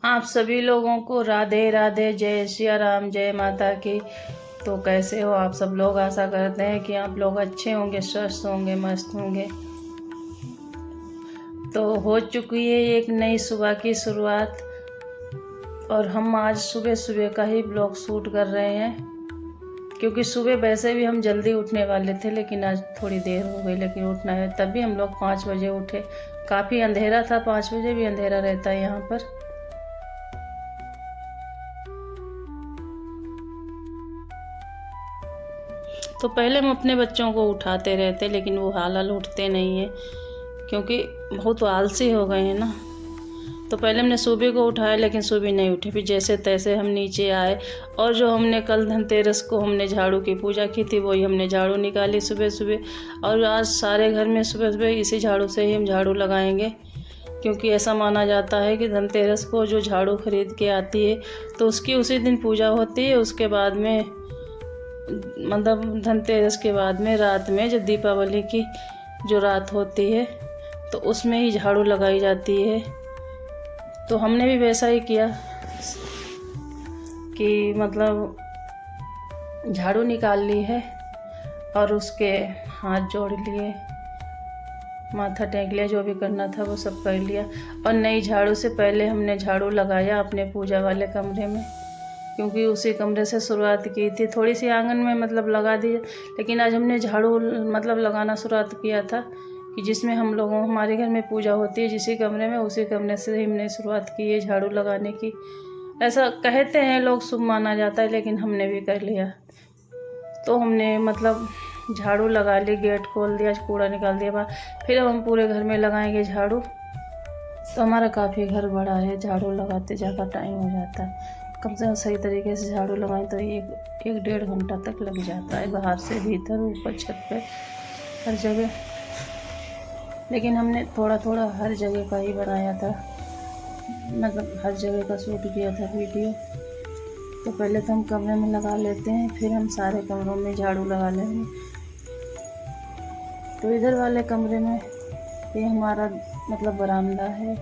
आप सभी लोगों को राधे राधे, जय सिया राम, जय माता की। तो कैसे हो आप सब लोग? आशा करते हैं कि आप लोग अच्छे होंगे, स्वस्थ होंगे, मस्त होंगे। तो हो चुकी है एक नई सुबह की शुरुआत, और हम आज सुबह सुबह का ही ब्लॉग शूट कर रहे हैं, क्योंकि सुबह वैसे भी हम जल्दी उठने वाले थे, लेकिन आज थोड़ी देर हो गई। लेकिन उठना है, तभी हम लोग 5 बजे उठे। काफ़ी अंधेरा था, 5 बजे भी अंधेरा रहता है यहाँ पर। तो पहले हम अपने बच्चों को उठाते रहते, लेकिन वो हाल उठते नहीं हैं, क्योंकि बहुत आलसी हो गए हैं ना। तो पहले हमने सुबह को उठाया, लेकिन सुबह नहीं उठे। फिर जैसे तैसे हम नीचे आए, और जो हमने कल धनतेरस को हमने झाड़ू की पूजा की थी, वही हमने झाड़ू निकाली सुबह सुबह। और आज सारे घर में सुबह सुबह इसी झाड़ू से ही हम झाड़ू लगाएंगे, क्योंकि ऐसा माना जाता है कि धनतेरस को जो झाड़ू खरीद के आती है, तो उसकी उसी दिन पूजा होती है। उसके बाद में मतलब धनतेरस के बाद में रात में जो दीपावली की जो रात होती है, तो उसमें ही झाड़ू लगाई जाती है। तो हमने भी वैसा ही किया कि मतलब झाड़ू निकाल ली है, और उसके हाथ जोड़ लिए, माथा टेक लिया, जो भी करना था वो सब कर लिया। और नई झाड़ू से पहले हमने झाड़ू लगाया अपने पूजा वाले कमरे में, क्योंकि उसी कमरे से शुरुआत की थी। थोड़ी सी आंगन में मतलब लगा दी, लेकिन आज हमने झाड़ू मतलब लगाना शुरुआत किया था कि जिसमें हम लोगों हमारे घर में पूजा होती है, जिसी कमरे में, उसी कमरे से हमने शुरुआत की है झाड़ू लगाने की। ऐसा कहते हैं लोग, शुभ माना जाता है, लेकिन हमने भी कर लिया। तो हमने मतलब झाड़ू लगा ली, गेट खोल दिया, कूड़ा निकाल दिया बाहर। फिर अब हम पूरे घर में लगाएंगे झाड़ू। तो हमारा काफ़ी घर बड़ा है, झाड़ू लगाते ज़्यादा टाइम हो जाता है। कम से कम सही तरीके से झाड़ू लगाएं तो एक 1.5 घंटा तक लग जाता है, बाहर से भीतर, ऊपर छत पे, हर जगह। लेकिन हमने थोड़ा थोड़ा हर जगह का ही बनाया था, मतलब हर जगह का शूट किया था वीडियो। तो पहले तो हम कमरे में लगा लेते हैं, फिर हम सारे कमरों में झाड़ू लगा लेंगे। तो इधर वाले कमरे में ये हमारा मतलब बरामदा है,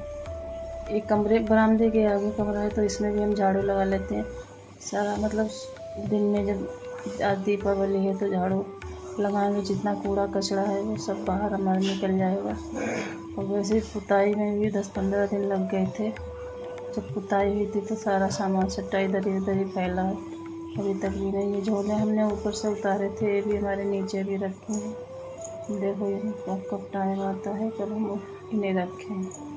एक कमरे बरामदे के आगे कमरा है, तो इसमें भी हम झाड़ू लगा लेते हैं सारा। मतलब दिन में जब आज दीपावली है तो झाड़ू लगाएंगे, जितना कूड़ा कचरा है वो सब बाहर हमारा निकल जाएगा। और वैसे पुताई में भी 10-15 दिन लग गए थे। जब पुताई हुई थी तो सारा सामान सट्टा इधर ही फैला है, अभी तक भी नहीं। ये झोले हमने ऊपर से उतारे थे, ये भी हमारे नीचे भी रखे हैं। देखो ये कब टाइम आता है, कब हम इन्हें रखे हैं।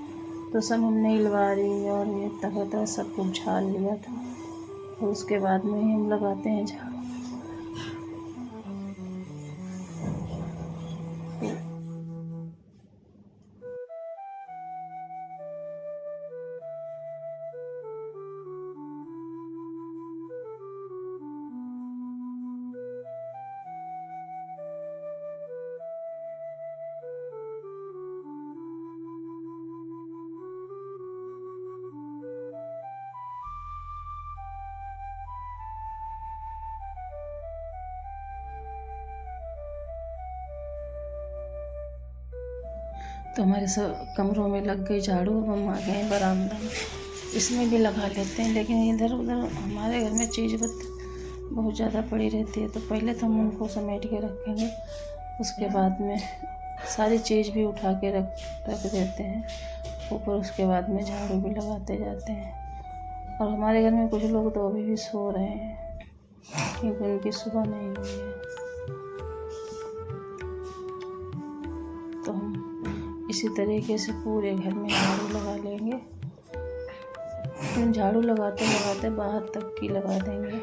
तो सब हमने इलवारी और ये तख्ता सब कुछ झाड़ लिया था, और उसके बाद में ही हम लगाते हैं झाड़ू। तो हमारे सब कमरों में लग गई झाड़ू। अब हम आ गए हैं बरामदा में, इसमें भी लगा लेते हैं। लेकिन इधर उधर हमारे घर में चीज़ बहुत ज़्यादा पड़ी रहती है, तो पहले तो हम उनको समेट के रखेंगे, उसके बाद में सारी चीज़ भी उठा के रख देते हैं ऊपर। उसके बाद में झाड़ू भी लगाते जाते हैं। और हमारे घर में कुछ लोग तो अभी भी सो रहे हैं, क्योंकि उनकी सुबह नहीं हुई है। तो हम इसी तरीके से पूरे घर में झाड़ू लगा लेंगे। फिर झाड़ू लगाते लगाते बाहर तक की लगा देंगे।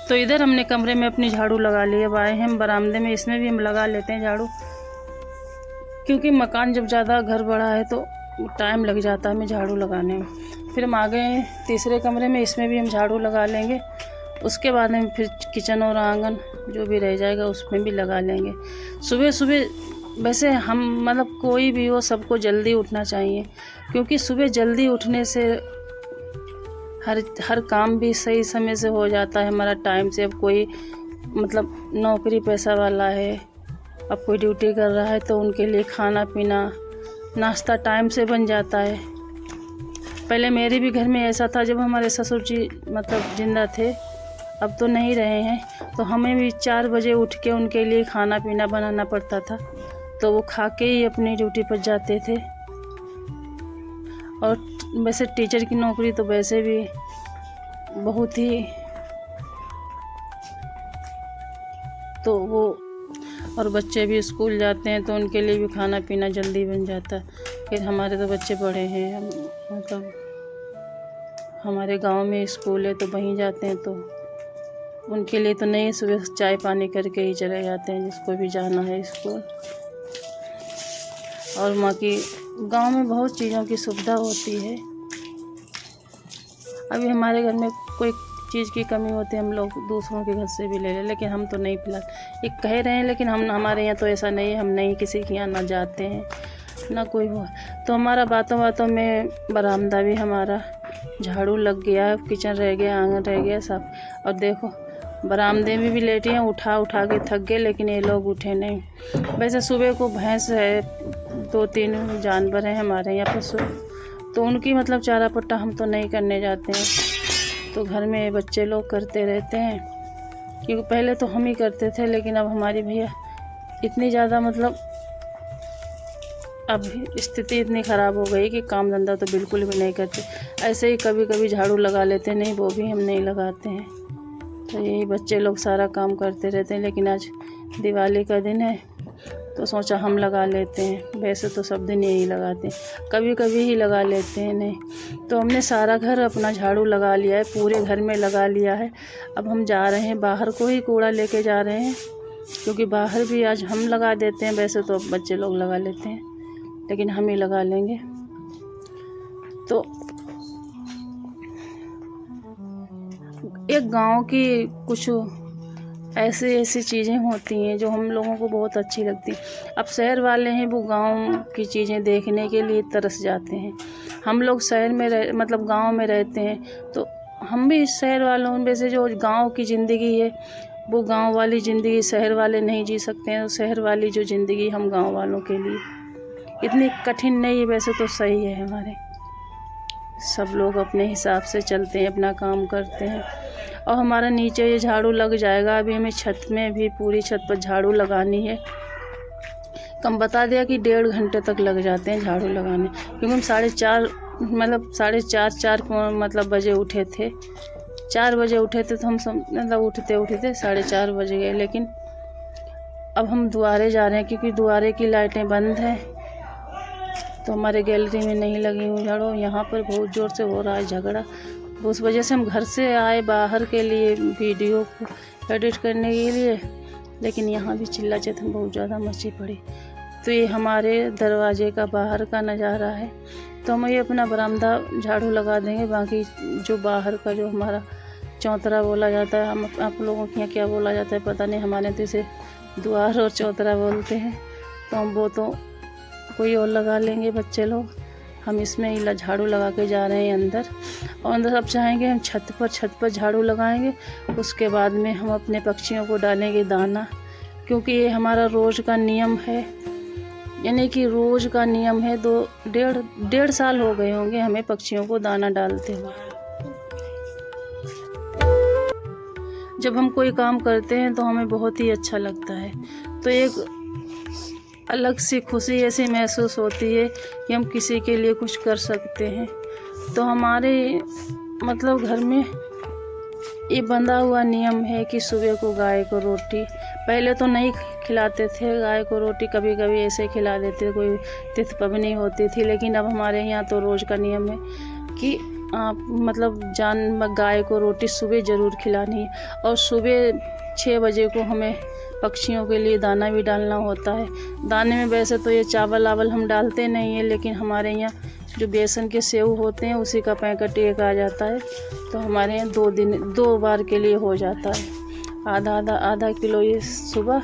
तो इधर हमने कमरे में अपनी झाड़ू लगा ली। अब आए हैं हम बरामदे में, इसमें भी हम लगा लेते हैं झाड़ू, क्योंकि मकान जब ज़्यादा घर बड़ा है तो टाइम लग जाता है हमें झाड़ू लगाने में। फिर हम आ गए हैं तीसरे कमरे में, इसमें भी हम झाड़ू लगा लेंगे। उसके बाद में फिर किचन और आंगन जो भी रह जाएगा उसमें भी लगा लेंगे। सुबह सुबह वैसे हम मतलब कोई भी हो, सबको जल्दी उठना चाहिए, क्योंकि सुबह जल्दी उठने से हर काम भी सही समय से हो जाता है हमारा, टाइम से। अब कोई मतलब नौकरी पेशा वाला है अब कोई ड्यूटी कर रहा है तो उनके लिए खाना पीना नाश्ता टाइम से बन जाता है। पहले मेरे भी घर में ऐसा था, जब हमारे ससुर जी मतलब जिंदा थे, अब तो नहीं रहे हैं, तो हमें भी 4 बजे उठ के उनके लिए खाना पीना बनाना पड़ता था, तो वो खा के ही अपनी ड्यूटी पर जाते थे। और वैसे टीचर की नौकरी तो वैसे भी बहुत ही, तो वो, और बच्चे भी स्कूल जाते हैं तो उनके लिए भी खाना पीना जल्दी बन जाता है। फिर हमारे तो बच्चे बड़े हैं, मतलब हमारे गांव में स्कूल है तो वहीं जाते हैं, तो उनके लिए तो नहीं, सुबह चाय पानी करके ही चले जाते हैं जिसको भी जाना है स्कूल। और माँ की गांव में बहुत चीज़ों की सुविधा होती है। अभी हमारे घर में कोई चीज़ की कमी होती है, हम लोग दूसरों के घर से भी ले लें, लेकिन हम तो नहीं पिला, ये कह रहे हैं, लेकिन हमारे यहाँ तो ऐसा नहीं है, हम नहीं किसी के यहाँ ना जाते हैं ना कोई वो। तो हमारा बातों बातों में बरामदा भी हमारा झाड़ू लग गया, किचन रह गया, आंगन रह गया सब। और देखो बरामदे में भी लेटे हैं, उठा उठा के थक गए, लेकिन ये लोग उठे नहीं। वैसे सुबह को भैंस है, 2-3 जानवर हैं हमारे यहाँ पशु, तो उनकी मतलब चारा पट्टा हम तो नहीं करने जाते हैं, तो घर में बच्चे लोग करते रहते हैं, क्योंकि पहले तो हम ही करते थे, लेकिन अब हमारी भैया इतनी ज़्यादा मतलब अब स्थिति इतनी ख़राब हो गई कि काम धंधा तो बिल्कुल भी नहीं करते। ऐसे ही कभी कभी झाड़ू लगा लेते हैं, नहीं वो भी हम नहीं लगाते हैं। तो यही बच्चे लोग सारा काम करते रहते हैं, लेकिन आज दिवाली का दिन है तो सोचा हम लगा लेते हैं। वैसे तो सब दिन यही लगाते हैं, कभी कभी ही लगा लेते हैं नहीं। तो हमने सारा घर अपना झाड़ू लगा लिया है, पूरे घर में लगा लिया है। अब हम जा रहे हैं बाहर को ही कूड़ा लेके जा रहे हैं, क्योंकि बाहर भी आज हम लगा देते हैं। वैसे तो बच्चे लोग लगा लेते हैं, लेकिन हम ही लगा लेंगे। तो एक गांव की कुछ ऐसी चीज़ें होती हैं जो हम लोगों को बहुत अच्छी लगती हैं। अब शहर वाले हैं, वो गांव की चीज़ें देखने के लिए तरस जाते हैं। हम लोग शहर में मतलब गांव में रहते हैं, तो हम भी शहर वालों में से, जो गांव की ज़िंदगी है वो गांव वाली ज़िंदगी शहर वाले नहीं जी सकते हैं। तो शहर वाली जो ज़िंदगी हम गांव वालों के लिए इतनी कठिन नहीं है, वैसे तो सही है। हमारे सब लोग अपने हिसाब से चलते हैं, अपना काम करते हैं। और हमारा नीचे ये झाड़ू लग जाएगा, अभी हमें छत में भी पूरी छत पर झाड़ू लगानी है। कम बता दिया कि 1.5 घंटे तक लग जाते हैं झाड़ू लगाने, क्योंकि हम 4:30 मतलब 4:30 मतलब बजे उठे थे। 4 बजे उठे थे, तो हम सब मतलब उठते 4:30 बज गए। लेकिन अब हम दुआरे जा रहे हैं, क्योंकि दुआरे की लाइटें बंद हैं, तो हमारे गैलरी में नहीं लगी हुई झाड़ू। यहाँ पर बहुत ज़ोर से हो रहा है झगड़ा, उस वजह से हम घर से आए बाहर के लिए वीडियो को एडिट करने के लिए, लेकिन यहाँ भी चिल्ला चैतन बहुत ज़्यादा मची पड़ी। तो ये हमारे दरवाजे का बाहर का नज़ारा है। तो हम ये अपना बरामदा झाड़ू लगा देंगे, बाकी जो बाहर का जो हमारा चौतरा बोला जाता है, हम आप लोगों के यहाँ क्या बोला जाता है पता नहीं, हमारे तो इसे द्वार और चौतरा बोलते हैं, तो हम वो तो कोई और लगा लेंगे बच्चे लोग। हम इसमें ही झाड़ू लगा के जा रहे हैं अंदर, और अंदर अब चाहेंगे हम छत पर झाड़ू लगाएंगे। उसके बाद में हम अपने पक्षियों को डालेंगे दाना, क्योंकि ये हमारा रोज़ का नियम है, यानी कि रोज़ का नियम है। 1.5 साल हो गए होंगे हमें पक्षियों को दाना डालते हुए। जब हम कोई काम करते हैं तो हमें बहुत ही अच्छा लगता है, तो एक अलग सी खुशी ऐसी महसूस होती है कि हम किसी के लिए कुछ कर सकते हैं। तो हमारे मतलब घर में ये बंधा हुआ नियम है कि सुबह को गाय को रोटी, पहले तो नहीं खिलाते थे गाय को रोटी, कभी कभी ऐसे खिला देते, कोई तिथि पबनी होती थी। लेकिन अब हमारे यहाँ तो रोज़ का नियम है कि आप मतलब गाय को रोटी सुबह ज़रूर खिलानी है। और सुबह 6 बजे को हमें पक्षियों के लिए दाना भी डालना होता है। दाने में वैसे तो ये चावल आवल हम डालते नहीं हैं, लेकिन हमारे यहाँ जो बेसन के सेव होते हैं उसी का पैकेट एक आ जाता है, तो हमारे यहाँ 2 बार के लिए हो जाता है। आधा किलो ये सुबह,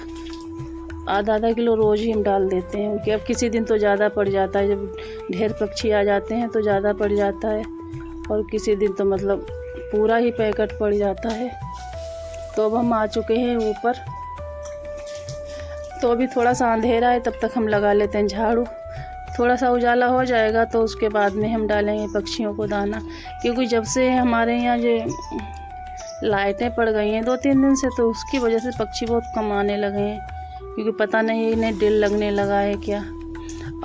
आधा किलो रोज़ ही हम डाल देते हैं, क्योंकि अब किसी दिन तो ज़्यादा पड़ जाता है, जब ढेर पक्षी आ जाते हैं तो ज़्यादा पड़ जाता है, और किसी दिन तो मतलब पूरा ही पैकेट पड़ जाता है। तो अब हम आ चुके हैं ऊपर। तो अभी थोड़ा सा अंधेरा है, तब तक हम लगा लेते हैं झाड़ू। थोड़ा सा उजाला हो जाएगा तो उसके बाद में हम डालेंगे पक्षियों को दाना, क्योंकि जब से हमारे यहाँ जो लाइटें पड़ गई हैं 2-3 दिन से, तो उसकी वजह से पक्षी बहुत कम आने लगे हैं, क्योंकि पता नहीं इन्हें दिल लगने लगा है क्या।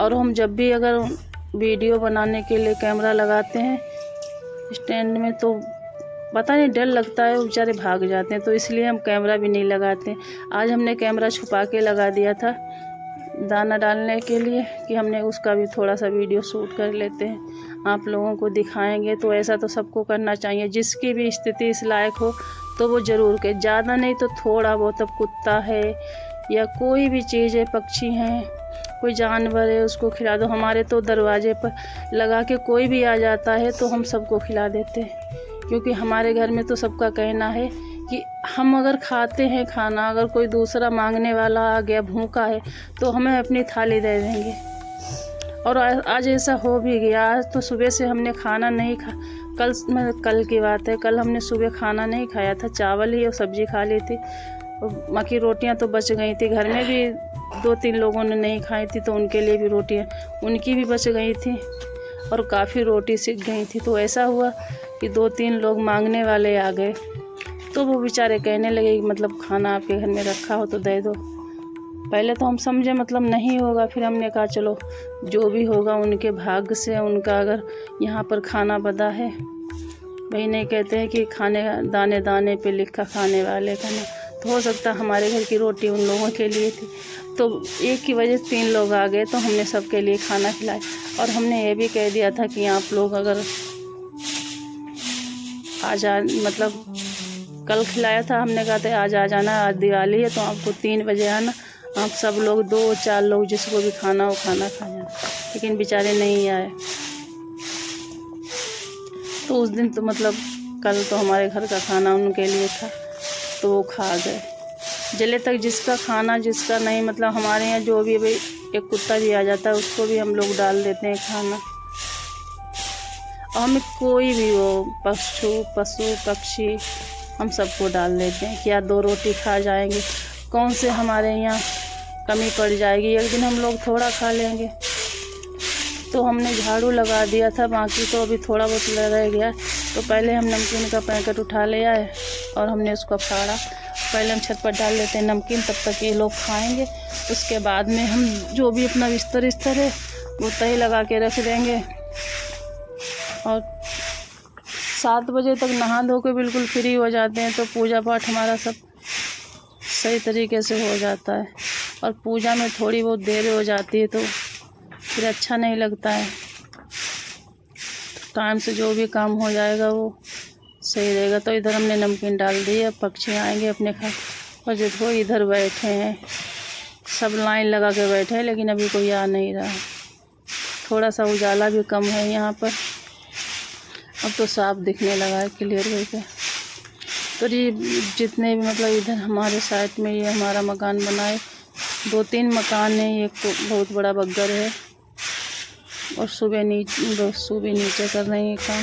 और हम जब भी अगर वीडियो बनाने के लिए कैमरा लगाते हैं स्टैंड में, तो पता नहीं डर लगता है, वो बेचारे भाग जाते हैं, तो इसलिए हम कैमरा भी नहीं लगाते। आज हमने कैमरा छुपा के लगा दिया था दाना डालने के लिए, कि हमने उसका भी थोड़ा सा वीडियो शूट कर लेते हैं, आप लोगों को दिखाएंगे। तो ऐसा तो सबको करना चाहिए, जिसकी भी स्थिति इस लायक हो तो वो ज़रूर करे, ज़्यादा नहीं तो थोड़ा बहुत। अब कुत्ता है या कोई भी चीज़ है, पक्षी हैं, कोई जानवर है, उसको खिला दो। हमारे तो दरवाजे पर लगा के कोई भी आ जाता है तो हम सबको खिला देते हैं, क्योंकि हमारे घर में तो सबका कहना है कि हम अगर खाते हैं खाना, अगर कोई दूसरा मांगने वाला आ गया भूखा है तो हमें अपनी थाली दे देंगे। और आज ऐसा हो भी गया। आज तो सुबह से हमने खाना नहीं कल की बात है, कल हमने सुबह खाना नहीं खाया था, चावल ही और सब्ज़ी खा ली थी। बाकी रोटियां तो बच गई थी, घर में भी 2-3 लोगों ने नहीं खाई थी, तो उनके लिए भी रोटियां उनकी भी बच गई थी, और काफ़ी रोटी सिक गई थी। तो ऐसा हुआ कि 2-3 लोग मांगने वाले आ गए, तो वो बेचारे कहने लगे कि मतलब खाना आपके घर में रखा हो तो दे दो। पहले तो हम समझे मतलब नहीं होगा, फिर हमने कहा चलो जो भी होगा उनके भाग्य से, उनका अगर यहाँ पर खाना बदा है। वही नहीं कहते हैं कि खाने दाने दाने पे लिखा खाने वाले का ना, तो हो सकता हमारे घर की रोटी उन लोगों के लिए थी। तो एक की वजह से 3 लोग आ गए, तो हमने सबके लिए खाना खिलाया। और हमने ये भी कह दिया था कि आप लोग अगर आज मतलब कल खिलाया था, हमने कहा था आज आ जाना, आज दिवाली है तो आपको 3 बजे आना, आप सब लोग 2-4 लोग जिसको भी खाना हो खाना खा जाना। लेकिन बेचारे नहीं आए, तो उस दिन तो मतलब कल तो हमारे घर का खाना उनके लिए था, तो वो खा गए। जले तक जिसका खाना जिसका नहीं, मतलब हमारे यहाँ जो भी भाई एक कुत्ता भी आ जाता है उसको भी हम लोग डाल देते हैं खाना। और हमें कोई भी हो, पशु पक्षी, हम सबको डाल देते हैं। क्या 2 रोटी खा जाएंगे, कौन से हमारे यहाँ कमी पड़ जाएगी, एक दिन हम लोग थोड़ा खा लेंगे। तो हमने झाड़ू लगा दिया था, बाकी तो अभी थोड़ा बहुत रह गया। तो पहले हम नमकीन का पैकेट उठा ले आए और हमने उसको फाड़ा। पहले हम छत पर डाल लेते हैं नमकीन, तब तक ये लोग खाएंगे। उसके बाद में हम जो भी अपना बिस्तर है वो तय लगा के रख देंगे, और 7 बजे तक नहा धो के बिल्कुल फ्री हो जाते हैं। तो पूजा पाठ हमारा सब सही तरीके से हो जाता है। और पूजा में थोड़ी बहुत देर हो जाती है तो फिर अच्छा नहीं लगता है। टाइम से जो भी काम हो जाएगा वो सही रहेगा। तो इधर हमने नमकीन डाल दी, अब पक्षी आएंगे अपने खा। और जो थोड़ा इधर बैठे हैं, सब लाइन लगा के बैठे हैं, लेकिन अभी कोई आ नहीं रहा। थोड़ा सा उजाला भी कम है यहाँ पर, अब तो साफ दिखने लगा है क्लियर करके। तो ये जितने भी मतलब इधर हमारे साइड में ये हमारा मकान बना है, 2-3 मकान है, एक तो बहुत बड़ा बग्गर है, और सुबह नीचे कर रहे हैं काम।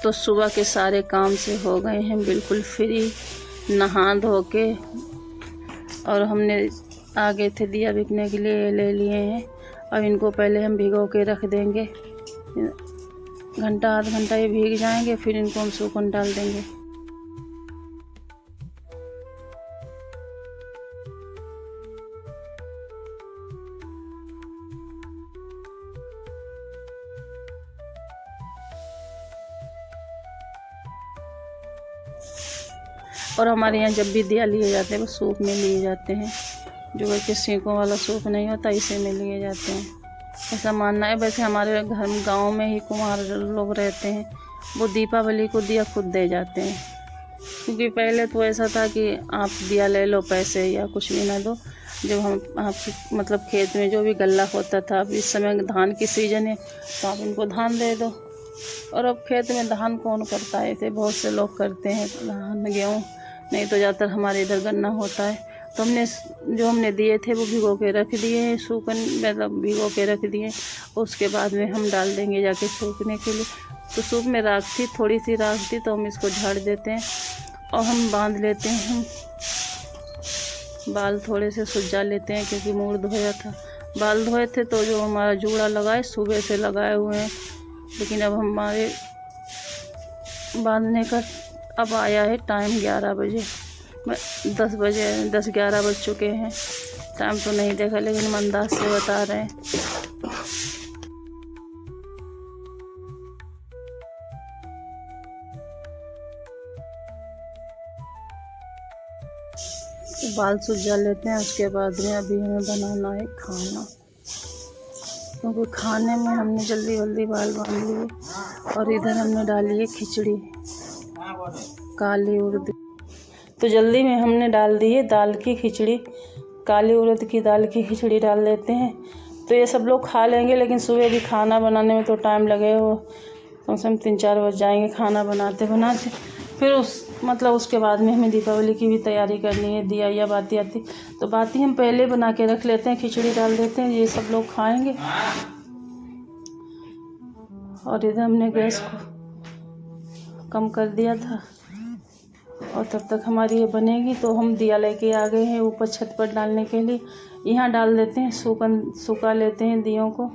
तो सुबह के सारे काम से हो गए हैं बिल्कुल फ्री, नहा धो के। और हमने आगे थे दिया बिकने के लिए ले लिए हैं। अब इनको पहले हम भिगो के रख देंगे, घंटा आध घंटा ये भीग जाएंगे, फिर इनको हम सूखन डाल देंगे। और हमारे यहाँ जब भी दिया लिए जाते हैं वो सूप में लिए जाते हैं, जो कि सीखों वाला सूप नहीं होता, इसे में लिए जाते हैं, ऐसा मानना है। वैसे हमारे घर गांव में ही कुम्हार लोग रहते हैं, वो दीपावली को दिया खुद दे जाते हैं। क्योंकि पहले तो ऐसा था कि आप दिया ले लो पैसे या कुछ भी ना दो, जब हम आप मतलब खेत में जो भी गल्ला होता था। अब इस समय धान की सीजन है तो आप इनको धान दे दो, और अब खेत में धान कौन करता है, ऐसे बहुत से लोग करते हैं धान गेहूँ, नहीं तो ज़्यादातर हमारे इधर गन्ना होता है। तो हमने दिए थे वो भिगो के रख दिए हैं, सूखन मतलब भिगो के रख दिए। उसके बाद में हम डाल देंगे जाके सूखने के लिए। तो सूप में राख थी, थोड़ी सी राख थी, तो हम इसको झाड़ देते हैं और हम बांध लेते हैं। हम बाल थोड़े से सुलझा लेते हैं क्योंकि मुँह धोया था, बाल धोए थे तो जो हमारा जूड़ा लगाए सुबह से लगाए हुए हैं, लेकिन अब हमारे बांधने का अब आया है टाइम 11 बजे, 10-11 बज चुके हैं। टाइम तो नहीं देखा लेकिन हम अंदाज से बता रहे हैं। बाल सुलझा लेते हैं। उसके बाद में अभी हमें बनाना है खाना, क्योंकि खाने में हमने जल्दी बाल बांध लिए। और इधर हमने डाली है खिचड़ी काली उड़द, तो जल्दी में हमने डाल दी है दाल की खिचड़ी, काली उड़द की दाल की खिचड़ी डाल देते हैं। तो ये सब लोग खा लेंगे, लेकिन सुबह भी खाना बनाने में तो टाइम लगेगा, कम से कम 3-4 बज जाएंगे खाना बनाते बनाते। फिर उसके बाद में हमें दीपावली की भी तैयारी करनी है, दिया या बाती आती, तो बाती हम पहले बना के रख लेते हैं, खिचड़ी डाल देते हैं, ये सब लोग खाएंगे। और इधर हमने गैस को कम कर दिया था, और तब तक हमारी ये बनेगी। तो हम दिया लेके आ गए हैं ऊपर छत पर डालने के लिए। यहाँ डाल देते हैं, सुखा लेते हैं दियों को,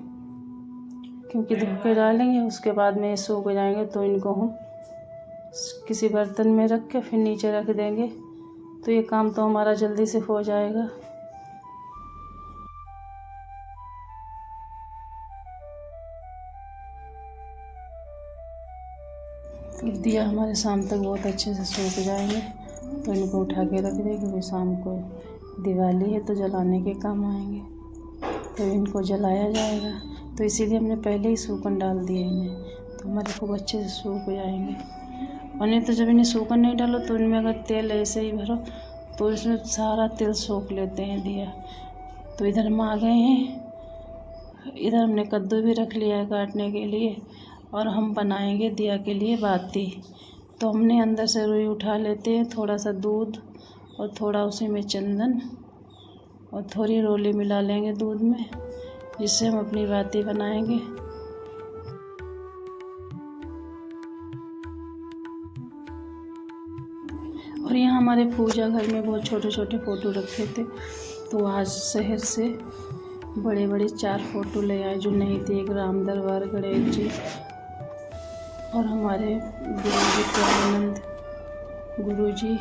क्योंकि धो के डालेंगे उसके बाद में ये सूख जाएंगे। तो इनको हम किसी बर्तन में रख के फिर नीचे रख देंगे, तो ये काम तो हमारा जल्दी से हो जाएगा। तो दिया हमारे शाम तक बहुत अच्छे से सूख जाएंगे, तो इनको उठा के रख देंगे, क्योंकि शाम को दिवाली है तो जलाने के काम आएंगे, तो इनको जलाया जाएगा। तो इसीलिए हमने पहले ही सूखन डाल दिए इन्हें, तो हमारे खूब अच्छे से सूख जाएंगे। और नहीं तो जब इन्हें सूखन नहीं डालो तो इनमें अगर तेल ऐसे ही भरो तो इसमें सारा तेल सोख लेते हैं दिया। तो इधर हम आ गए हैं, इधर हमने कद्दू भी रख लिया है काटने के लिए, और हम बनाएंगे दिया के लिए बाती। तो हमने अंदर से रुई उठा लेते हैं, थोड़ा सा दूध और थोड़ा उसी में चंदन और थोड़ी रोली मिला लेंगे दूध में, जिससे हम अपनी बाती बनाएंगे। और यहाँ हमारे पूजा घर में बहुत छोटे छोटे फ़ोटो रखे थे, तो आज शहर से बड़े 4 फ़ोटो ले आए जो नहीं थे। एक राम दरबार गणेश जी और हमारे गुरुजी प्रेमानंद गुरुजी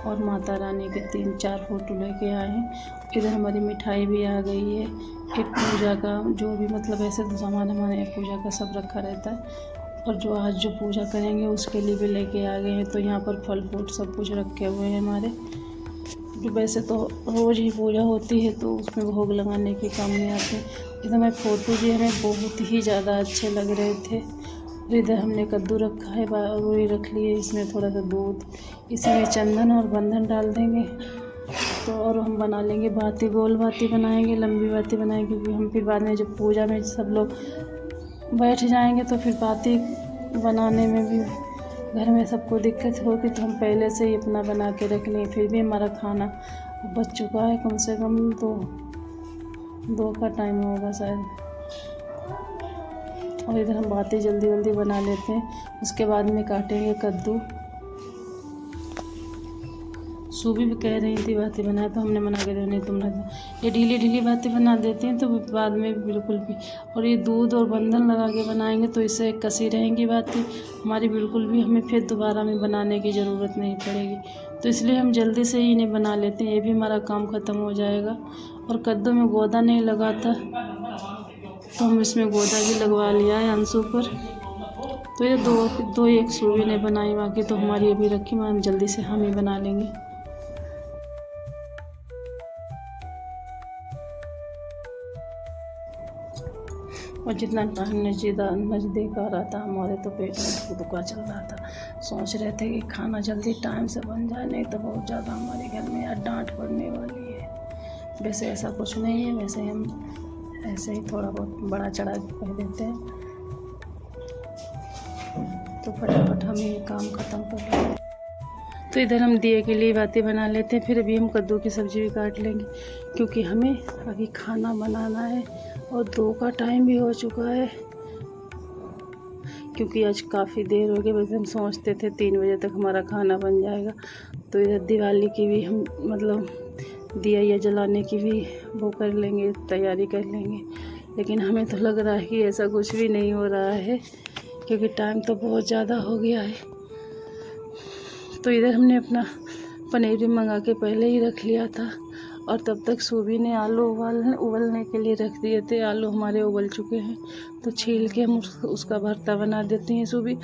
और माता रानी के 3-4 फ़ोटो लेके आए हैं। इधर हमारी मिठाई भी आ गई है, एक पूजा का जो भी मतलब ऐसे तो सामान हमारे यहाँ पूजा का सब रखा रहता है, और जो आज जो पूजा करेंगे उसके लिए भी लेके आ गए हैं। तो यहाँ पर फल फ्रूट सब कुछ रखे हुए हैं हमारे, जो वैसे तो रोज़ ही पूजा होती है तो उसमें भोग लगाने के काम में आते हैं। इधर हमारे फ़ोटो भी हमें बहुत ही ज़्यादा अच्छे लग रहे थे। इधर हमने कद्दू रखा है, रोई रख ली है, इसमें थोड़ा सा दूध, इसी में चंदन और बंधन डाल देंगे। तो और हम बना लेंगे बाती, गोल बाती बनाएंगे, लंबी बाती बनाएंगे, क्योंकि हम फिर बाद में जब पूजा में सब लोग बैठ जाएंगे तो फिर बाती बनाने में भी घर में सबको दिक्कत होगी। तो हम पहले से ही अपना बना के रख लें। फिर भी हमारा खाना बच चुका है, कम से कम 2 का टाइम होगा शायद। और इधर हम बातें जल्दी बना लेते हैं। उसके बाद में काटेंगे कद्दू। सूबी भी कह रही थी बातें बनाए, तो हमने मना कर नहीं, तुमने ये ढीली बातें बना देती हैं तो बाद में बिल्कुल भी। और ये दूध और बंधन लगा के बनाएंगे तो इससे कसी रहेंगी बातें हमारी, बिल्कुल भी हमें फिर दोबारा में बनाने की ज़रूरत नहीं पड़ेगी। तो इसलिए हम जल्दी से ही इन्हें बना लेते हैं, ये भी हमारा काम ख़त्म हो जाएगा। और कद्दू में गोदा नहीं लगा था तो हम इसमें गोदा भी लगवा लिया है अंशु पर। तो ये दो एक सूबी ने बनाई, बाकी तो हमारी अभी रखी, हम जल्दी से हम ही बना लेंगे। और जितना टाइम नज़दीक आ रहा था हमारे तो पेट में दुखा चल रहा था। सोच रहे थे कि खाना जल्दी टाइम से बन जाए, नहीं तो बहुत ज़्यादा हमारे घर में यार डांट पड़ने वाली है। वैसे ऐसा कुछ नहीं है, वैसे हम ऐसे ही थोड़ा बहुत बड़ा चढ़ा कह देते हैं। तो फटाफट हम ये काम ख़त्म कर लेते हैं। तो इधर हम दिए के लिए बातें बना लेते हैं, फिर अभी हम कद्दू की सब्ज़ी भी काट लेंगे क्योंकि हमें अभी खाना बनाना है और 2 का टाइम भी हो चुका है। क्योंकि आज काफ़ी देर हो गई, वैसे हम सोचते थे 3 बजे तक हमारा खाना बन जाएगा। तो इधर दिवाली की भी हम मतलब दिया या जलाने की भी वो कर लेंगे, तैयारी कर लेंगे। लेकिन हमें तो लग रहा है कि ऐसा कुछ भी नहीं हो रहा है क्योंकि टाइम तो बहुत ज़्यादा हो गया है। तो इधर हमने अपना पनीर भी मंगा के पहले ही रख लिया था और तब तक सूबी ने आलू उबलने के लिए रख दिए थे। आलू हमारे उबल चुके हैं तो छील के हम उसका भरता बना देते हैं सूबी,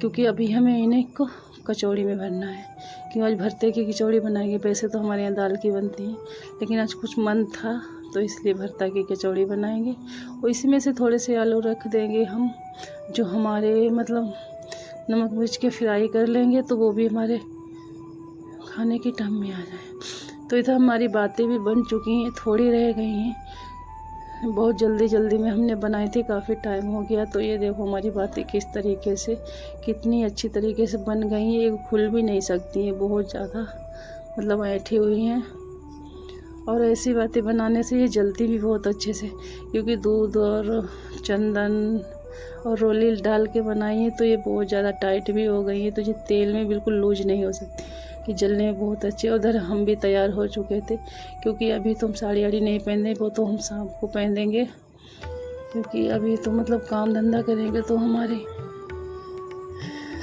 क्योंकि अभी हमें इन्हें को कचौड़ी में भरना है। क्यों आज भरते की कचौड़ी बनाएंगे। वैसे तो हमारे यहाँ दाल की बनती है, लेकिन आज कुछ मन था तो इसलिए भरता की कचौड़ी बनाएंगे। और इसी में से थोड़े से आलू रख देंगे हम, जो हमारे मतलब नमक मिर्च के फ्राई कर लेंगे तो वो भी हमारे खाने की टाइम में आ जाए। तो इधर हमारी बातें भी बन चुकी हैं, थोड़ी रह गई हैं। बहुत जल्दी में हमने बनाई थी, काफ़ी टाइम हो गया। तो ये देखो हमारी बातें किस तरीके से कितनी अच्छी तरीके से बन गई हैं। ये खुल भी नहीं सकती हैं, बहुत ज़्यादा मतलब ऐठी हुई हैं। और ऐसी बातें बनाने से ये जलती भी बहुत अच्छे से, क्योंकि दूध और चंदन और रोली डाल के बनाई है तो ये बहुत ज़्यादा टाइट भी हो गई है। तो ये तेल में बिल्कुल लूज नहीं हो सकती, कि जलने में बहुत अच्छे। उधर हम भी तैयार हो चुके थे, क्योंकि अभी तो हम साड़ी वाड़ी नहीं पहने, वो तो हम शाम को पहनेंगे। क्योंकि अभी तो मतलब काम धंधा करेंगे तो हमारे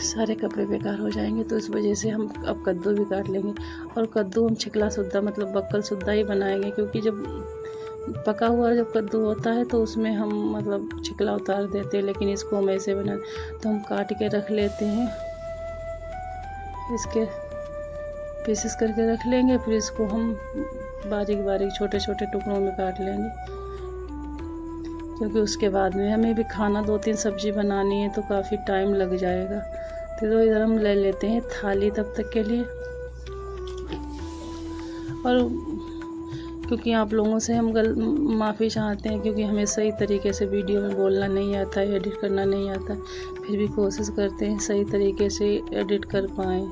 सारे कपड़े बेकार हो जाएंगे। तो इस वजह से हम अब कद्दू भी काट लेंगे। और कद्दू हम छिकला सुद्धा मतलब बक्कल सुद्धा ही बनाएंगे, क्योंकि जब पका हुआ जब कद्दू होता है तो उसमें हम मतलब छिकला उतार देते हैं, लेकिन इसको हम ऐसे बना तो हम काट के रख लेते हैं। इसके पीसेस करके रख लेंगे, फिर इसको हम बारीक छोटे छोटे टुकड़ों में काट लेंगे, क्योंकि उसके बाद में हमें भी खाना 2-3 सब्ज़ी बनानी है तो काफ़ी टाइम लग जाएगा। तो इधर हम ले लेते हैं थाली तब तक के लिए। और क्योंकि आप लोगों से हम माफ़ी चाहते हैं, क्योंकि हमें सही तरीके से वीडियो में बोलना नहीं आता है, एडिट करना नहीं आता, फिर भी कोशिश करते हैं सही तरीके से एडिट कर पाएँ।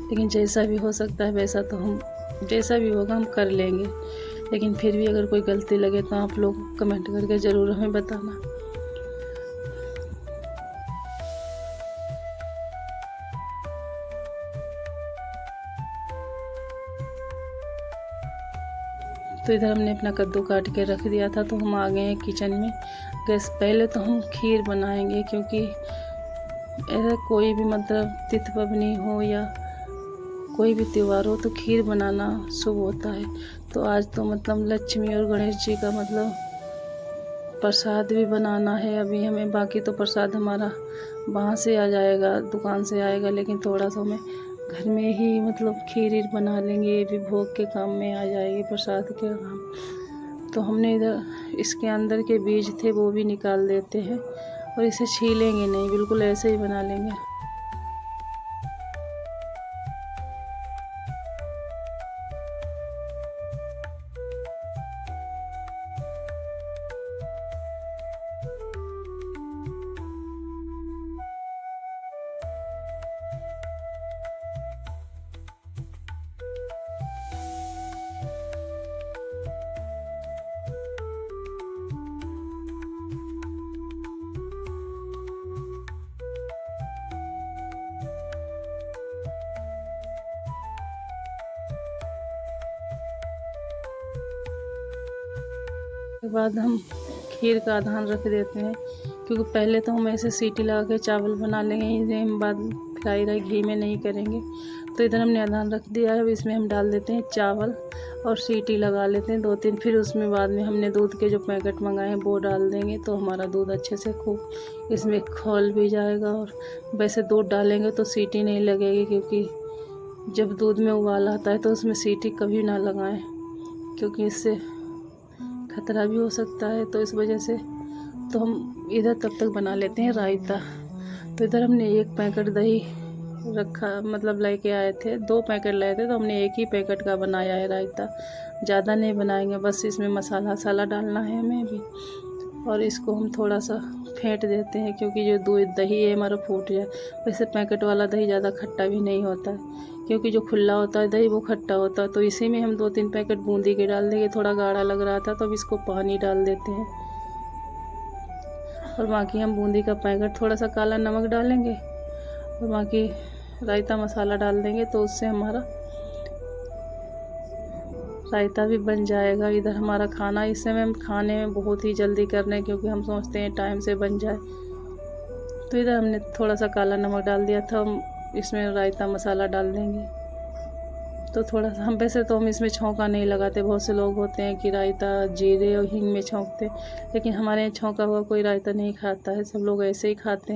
लेकिन जैसा भी हो सकता है वैसा तो हम जैसा भी होगा हम कर लेंगे। लेकिन फिर भी अगर कोई गलती लगे तो आप लोग कमेंट करके ज़रूर हमें बताना। तो इधर हमने अपना कद्दू काट के रख दिया था, तो हम आ गए हैं किचन में। गैस पहले तो हम खीर बनाएंगे, क्योंकि ऐसा कोई भी मतलब तिथि पबनी हो या कोई भी त्यौहार हो तो खीर बनाना शुभ होता है। तो आज तो मतलब लक्ष्मी और गणेश जी का मतलब प्रसाद भी बनाना है अभी हमें। बाकी तो प्रसाद हमारा वहाँ से आ जाएगा, दुकान से आएगा, लेकिन थोड़ा सा हमें घर में ही मतलब खीर बना लेंगे, ये भी भोग के काम में आ जाएगी, प्रसाद के काम। तो हमने इधर इसके अंदर के बीज थे वो भी निकाल देते हैं, और इसे छीलेंगे नहीं, बिल्कुल ऐसे ही बना लेंगे। के बाद हम खीर का आधान रख देते हैं, क्योंकि पहले तो हम ऐसे सीटी लगा के चावल बना लेंगे, इसे हम बाद फ्राई घी में नहीं करेंगे। तो इधर हमने आधान रख दिया है। अब इसमें हम डाल देते हैं चावल और सीटी लगा लेते हैं 2-3। फिर उसमें बाद में हमने दूध के जो पैकेट मंगाए हैं वो डाल देंगे, तो हमारा दूध अच्छे से खूब इसमें खोल भी जाएगा। और वैसे दूध डालेंगे तो सीटी नहीं लगेगी, क्योंकि जब दूध में उबाल आता है तो उसमें सीटी कभी ना लगाएं, क्योंकि इससे खतरा भी हो सकता है। तो इस वजह से तो हम इधर तब तक बना लेते हैं रायता। तो इधर हमने 1 पैकेट दही रखा, मतलब लेके आए थे, 2 पैकेट लाए थे, तो हमने 1 ही पैकेट का बनाया है रायता। ज़्यादा नहीं बनाएंगे, बस इसमें मसाला वसाला डालना है हमें भी। और इसको हम थोड़ा सा फेंट देते हैं, क्योंकि जो दूध दही है हमारा फूट जाए। वैसे पैकेट वाला दही ज़्यादा खट्टा भी नहीं होता है, क्योंकि जो खुला होता है दही वो खट्टा होता है। तो इसी में हम 2-3 पैकेट बूंदी के डाल देंगे। थोड़ा गाढ़ा लग रहा था तो अब इसको पानी डाल देते हैं। और बाकी हम बूंदी का पैकेट, थोड़ा सा काला नमक डालेंगे और बाकी रायता मसाला डाल देंगे, तो उससे हमारा रायता भी बन जाएगा। इधर हमारा खाना इस समय हम खाने में बहुत ही जल्दी कर रहे हैं, क्योंकि हम सोचते हैं टाइम से बन जाए। तो इधर हमने थोड़ा सा काला नमक डाल दिया था, हम इसमें रायता मसाला डाल देंगे। तो थोड़ा सा, हम वैसे तो हम इसमें छौंका नहीं लगाते। बहुत से लोग होते हैं कि रायता जीरे और हींग में छौंकते, लेकिन हमारे यहाँ छौंका हुआ कोई रायता नहीं खाता है, सब लोग ऐसे ही खाते हैं।